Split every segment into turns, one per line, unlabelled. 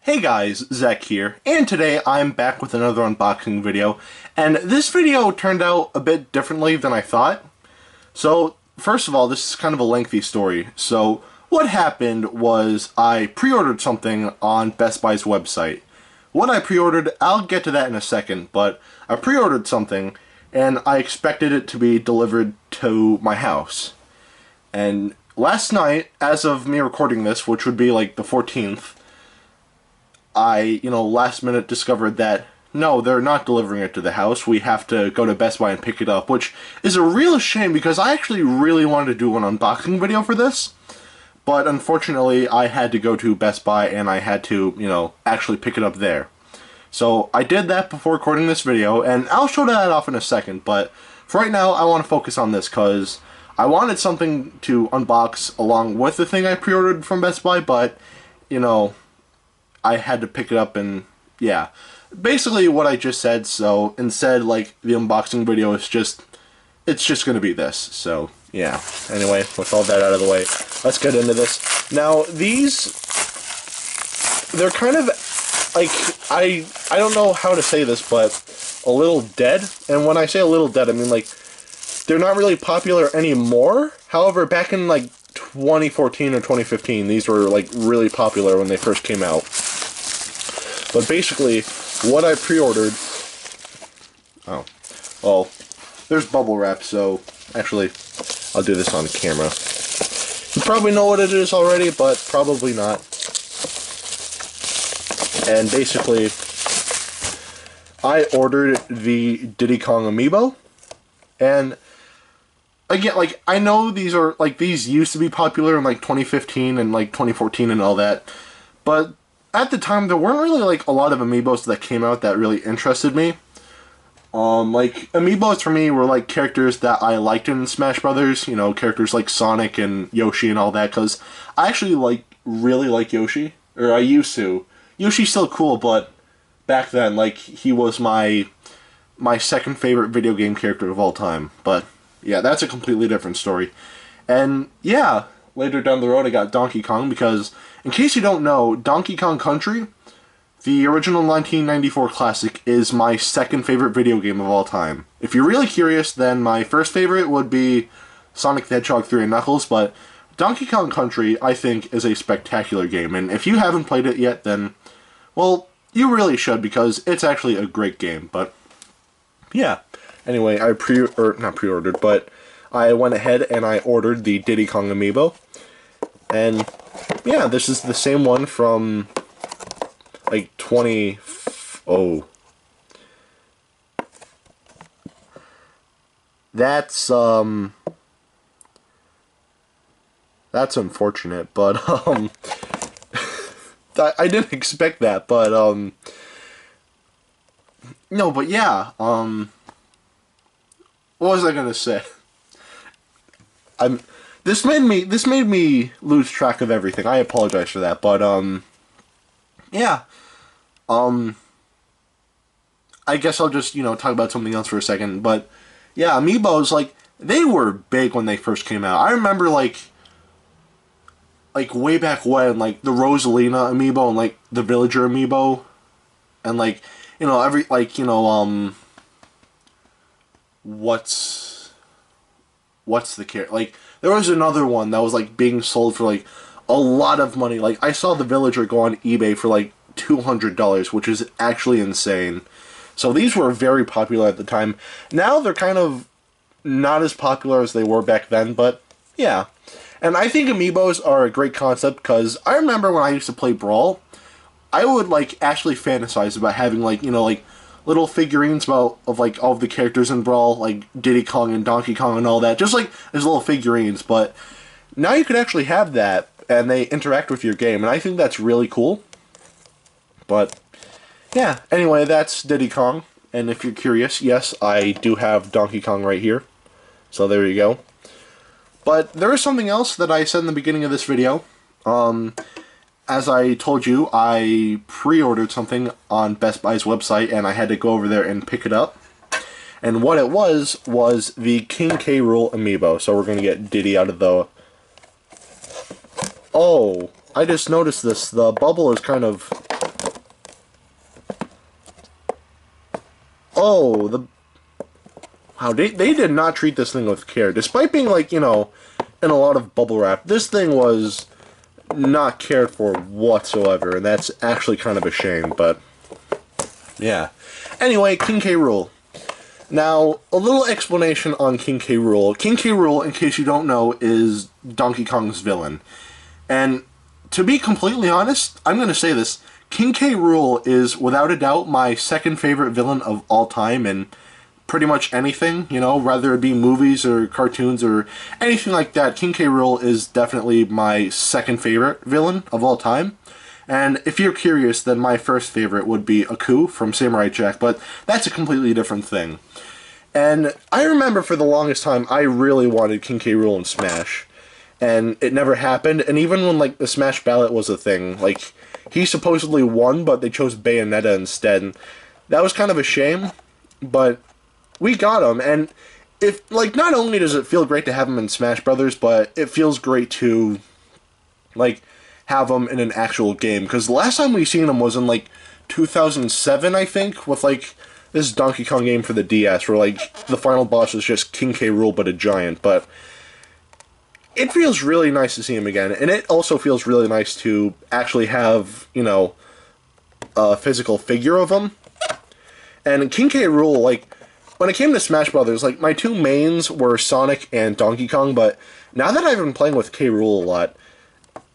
Hey guys, Zach here, and today I'm back with another unboxing video, and this video turned out a bit differently than I thought. So, first of all, this is kind of a lengthy story. So, what happened was I pre-ordered something on Best Buy's website. What I pre-ordered, I'll get to that in a second, but I pre-ordered something, and I expected it to be delivered to my house. And last night, as of me recording this, which would be like the 14th, I, last minute discovered that, no, they're not delivering it to the house. We have to go to Best Buy and pick it up, which is a real shame because I actually really wanted to do an unboxing video for this. But unfortunately, I had to go to Best Buy and I had to, actually pick it up there. So I did that before recording this video, and I'll show that off in a second. But for right now, I want to focus on this because I wanted something to unbox along with the thing I pre-ordered from Best Buy, but, I had to pick it up and, yeah. Basically what I just said, so instead, the unboxing video is it's just gonna be this, so, yeah. Anyway, with all that out of the way, let's get into this. Now, they're kind of, I don't know how to say this, but a little dead, and when I say a little dead, I mean, they're not really popular anymore. However, back in, 2014 or 2015, these were, really popular when they first came out. But basically, what I pre-ordered... Oh. Well, there's bubble wrap, so... Actually, I'll do this on camera. You probably know what it is already, but probably not. And basically, I ordered the Diddy Kong Amiibo. And... again, I know these are, these used to be popular in, 2015 and, 2014 and all that. But... at the time, there weren't really, a lot of Amiibos that came out that really interested me. Amiibos for me were, characters that I liked in Smash Brothers. Characters like Sonic and Yoshi and all that, because I actually, really like Yoshi. Or I used to. Yoshi's still cool, but back then, he was my second favorite video game character of all time. But, yeah, that's a completely different story. And, yeah... later down the road, I got Donkey Kong because, in case you don't know, Donkey Kong Country, the original 1994 classic, is my second favorite video game of all time. If you're really curious, then my first favorite would be Sonic the Hedgehog 3 and Knuckles, but Donkey Kong Country, I think, is a spectacular game, and if you haven't played it yet, then, well, you really should, because it's actually a great game, but, yeah. Anyway, I not pre-ordered, but I went ahead and I ordered the Diddy Kong Amiibo. And, yeah, this is the same one from, That's unfortunate, but, I didn't expect that, but, no, but yeah, what was I gonna say? This made me lose track of everything. I apologize for that, but, yeah. I guess I'll just, talk about something else for a second, but, yeah, Amiibos, they were big when they first came out. I remember, way back when, the Rosalina Amiibo and, the Villager Amiibo, and, what's the character? There was another one that was, being sold for, a lot of money. I saw the Villager go on eBay for, $200, which is actually insane. So these were very popular at the time. Now they're kind of not as popular as they were back then, but, yeah. And I think Amiibos are a great concept, because I remember when I used to play Brawl, I would, actually fantasize about having, little figurines of all of the characters in Brawl, like Diddy Kong and Donkey Kong and all that, just as little figurines, but now you can actually have that, and they interact with your game, and I think that's really cool. But, yeah, anyway, that's Diddy Kong, and if you're curious, yes, I do have Donkey Kong right here, so there you go. But there is something else that I said in the beginning of this video. As I told you, I pre-ordered something on Best Buy's website, and I had to go over there and pick it up. And what it was the King K. Rool Amiibo. So we're going to get Diddy out of the... Oh, I just noticed this. The bubble is kind of Oh, wow, they did not treat this thing with care. Despite being, like, you know, in a lot of bubble wrap, this thing was not cared for whatsoever, and that's actually kind of a shame, but yeah. Anyway, King K. Rool. Now, a little explanation on King K. Rool. King K. Rool, in case you don't know, is Donkey Kong's villain. And to be completely honest, I'm going to say this, King K. Rool is, without a doubt, my second favorite villain of all time, and pretty much anything, you know, whether it be movies or cartoons or anything like that, King K. Rool is definitely my second favorite villain of all time. And if you're curious, then my first favorite would be Aku from Samurai Jack, but that's a completely different thing. And I remember for the longest time, I really wanted King K. Rool in Smash. And it never happened, and even when, like, the Smash Ballot was a thing, like, he supposedly won, but they chose Bayonetta instead. And that was kind of a shame, but we got him, and if, like, not only does it feel great to have him in Smash Brothers, but it feels great to, like, have him in an actual game, because the last time we seen him was in, like, 2007, I think, with, like, this Donkey Kong game for the DS, where, like, the final boss was just King K. Rool, but a giant, but it feels really nice to see him again, and it also feels really nice to actually have, you know, a physical figure of him. And King K. Rool, like, when it came to Smash Brothers, like, my two mains were Sonic and Donkey Kong, but now that I've been playing with K. Rool a lot,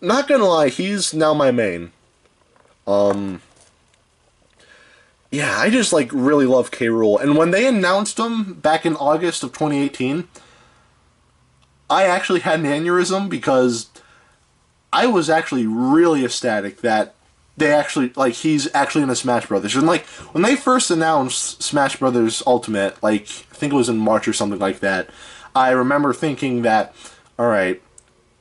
not gonna lie, he's now my main. Yeah, I just, like, really love K. Rool, and when they announced him back in August of 2018, I actually had an aneurysm because I was actually really ecstatic that they actually, like, he's actually in a Smash Brothers. And, like, when they first announced Smash Brothers Ultimate, like, I think it was in March or something like that, I remember thinking that, alright,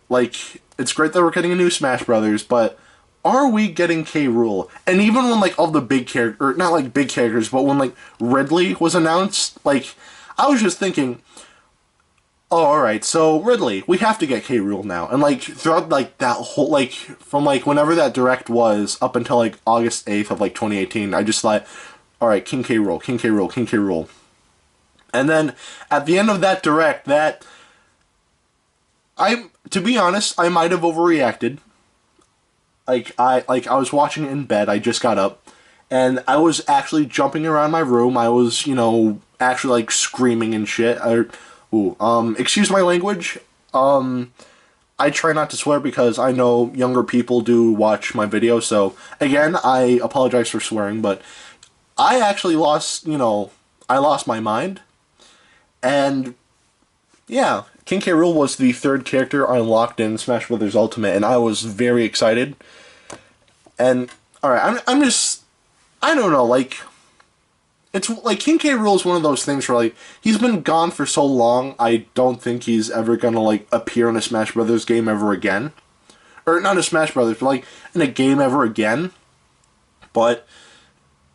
like, it's great that we're getting a new Smash Brothers, but are we getting K. Rool? And even when, like, all the big characters, or not, like, big characters, but when, like, Ridley was announced, like, I was just thinking, oh, alright, so Ridley, we have to get K. Rool now. And, like, throughout, like, that whole, like, from, like, whenever that direct was, up until, like, August 8th of, like, 2018, I just thought, alright, King K. Rool, King K. Rool, King K. Rool. And then, at the end of that direct, to be honest, I might have overreacted. I was watching it in bed, I just got up, and I was actually jumping around my room, I was, you know, actually, like, screaming and shit. Excuse my language. I try not to swear because I know younger people do watch my videos, so, again, I apologize for swearing, but I actually lost, you know, I lost my mind, and, yeah, King K. Rool was the third character I unlocked in Smash Bros. Ultimate, and I was very excited, and, alright, I'm just, I don't know, like, it's, like, King K. Rool is one of those things where, like, he's been gone for so long, I don't think he's ever gonna, like, appear in a Smash Brothers game ever again. Or, not a Smash Brothers, but, like, in a game ever again. But,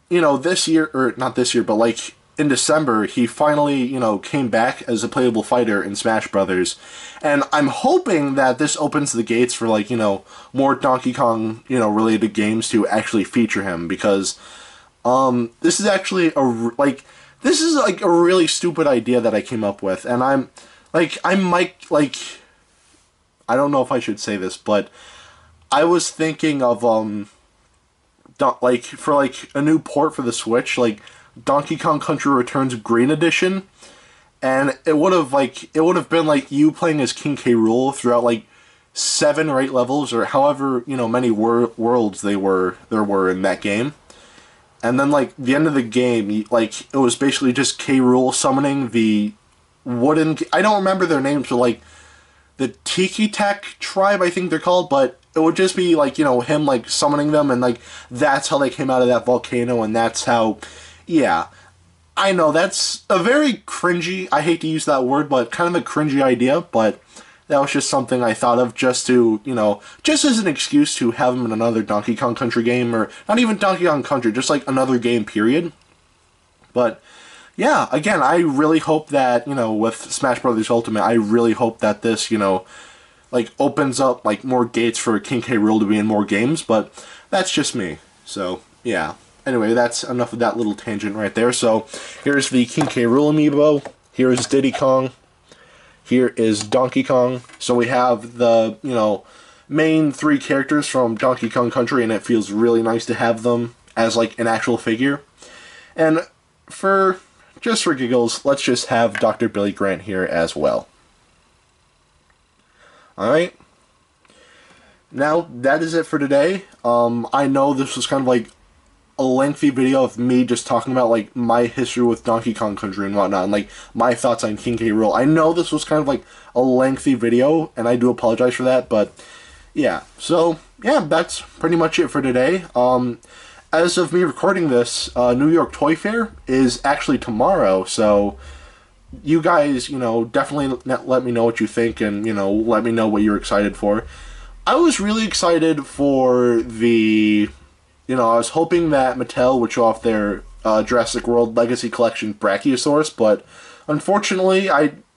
you know, this year, or not this year, but, like, in December, he finally, you know, came back as a playable fighter in Smash Brothers. And I'm hoping that this opens the gates for, like, you know, more Donkey Kong, you know, related games to actually feature him, because this is actually this is like a really stupid idea that I came up with, and I don't know if I should say this, but I was thinking of, for, like, a new port for the Switch, like, Donkey Kong Country Returns Green Edition, and it would have been, like, you playing as King K. Rool throughout, like, 7 or 8 levels, or however, you know, many worlds there were in that game. And then, like, the end of the game, like, it was basically just K. Rool summoning the wooden... I don't remember their names, but, like, the Tiki Tech tribe, I think they're called, but it would just be, like, you know, him, like, summoning them, and, like, that's how they came out of that volcano, and that's how... Yeah. I know, that's a very cringy... I hate to use that word, but kind of a cringy idea, but... That was just something I thought of just to, you know, just as an excuse to have him in another Donkey Kong Country game, or not even Donkey Kong Country, just like another game, period. But, yeah, again, I really hope that, you know, with Smash Bros. Ultimate, I really hope that this, you know, like, opens up, like, more gates for King K. Rool to be in more games, but that's just me. So, yeah. anyway, that's enough of that little tangent right there. So here's the King K. Rool amiibo. Here's Diddy Kong. Here is Donkey Kong. So we have the, main three characters from Donkey Kong Country, and it feels really nice to have them as like an actual figure. And just for giggles, let's just have Dr. Billy Grant here as well. Alright. Now, that is it for today. I know this was kind of like a lengthy video of me just talking about like my history with Donkey Kong Country and whatnot, and like my thoughts on King K. Rool. I know this was kind of like a lengthy video, and I do apologize for that, but yeah. So, yeah, that's pretty much it for today. As of me recording this, New York Toy Fair is actually tomorrow, so you guys, definitely let me know what you think, and, let me know what you're excited for. I was really excited for the, I was hoping that Mattel would show off their Jurassic World Legacy Collection Brachiosaurus, but unfortunately,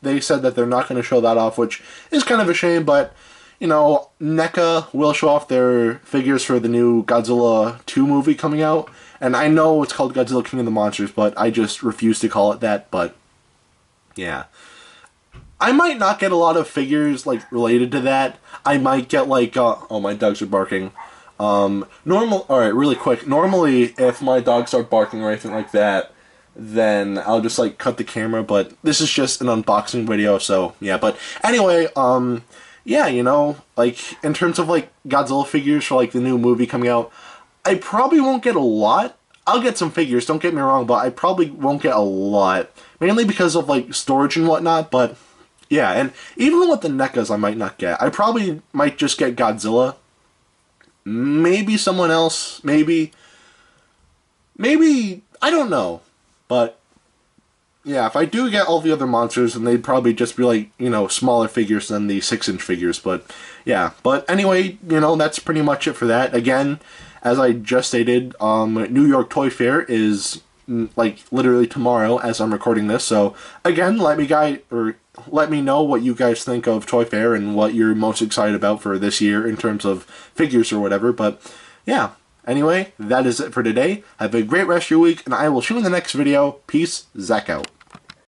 they said that they're not going to show that off, which is kind of a shame, but, NECA will show off their figures for the new Godzilla 2 movie coming out, and I know it's called Godzilla King of the Monsters, but I just refuse to call it that, but yeah. I might not get a lot of figures, like, related to that. I might get, like, oh, my dogs are barking. Alright, really quick. Normally, if my dogs start barking or anything like that, then I'll just, like, cut the camera, but this is just an unboxing video, so, yeah. But, anyway, yeah, like, in terms of, like, Godzilla figures for, like, the new movie coming out, I probably won't get a lot. I'll get some figures, don't get me wrong, but I probably won't get a lot. Mainly because of, like, storage and whatnot, but yeah, and even with the NECAs I might not get. I probably might just get Godzilla. Maybe someone else. Maybe, I don't know. But, yeah, if I do get all the other monsters, then they'd probably just be like, smaller figures than the 6-inch figures. But, yeah. But anyway, that's pretty much it for that. Again, as I just stated, New York Toy Fair is, like, literally tomorrow as I'm recording this. So, again, let me know what you guys think of Toy Fair and what you're most excited about for this year in terms of figures or whatever. But, yeah. Anyway, that is it for today. Have a great rest of your week, and I will see you in the next video. Peace, Zach out.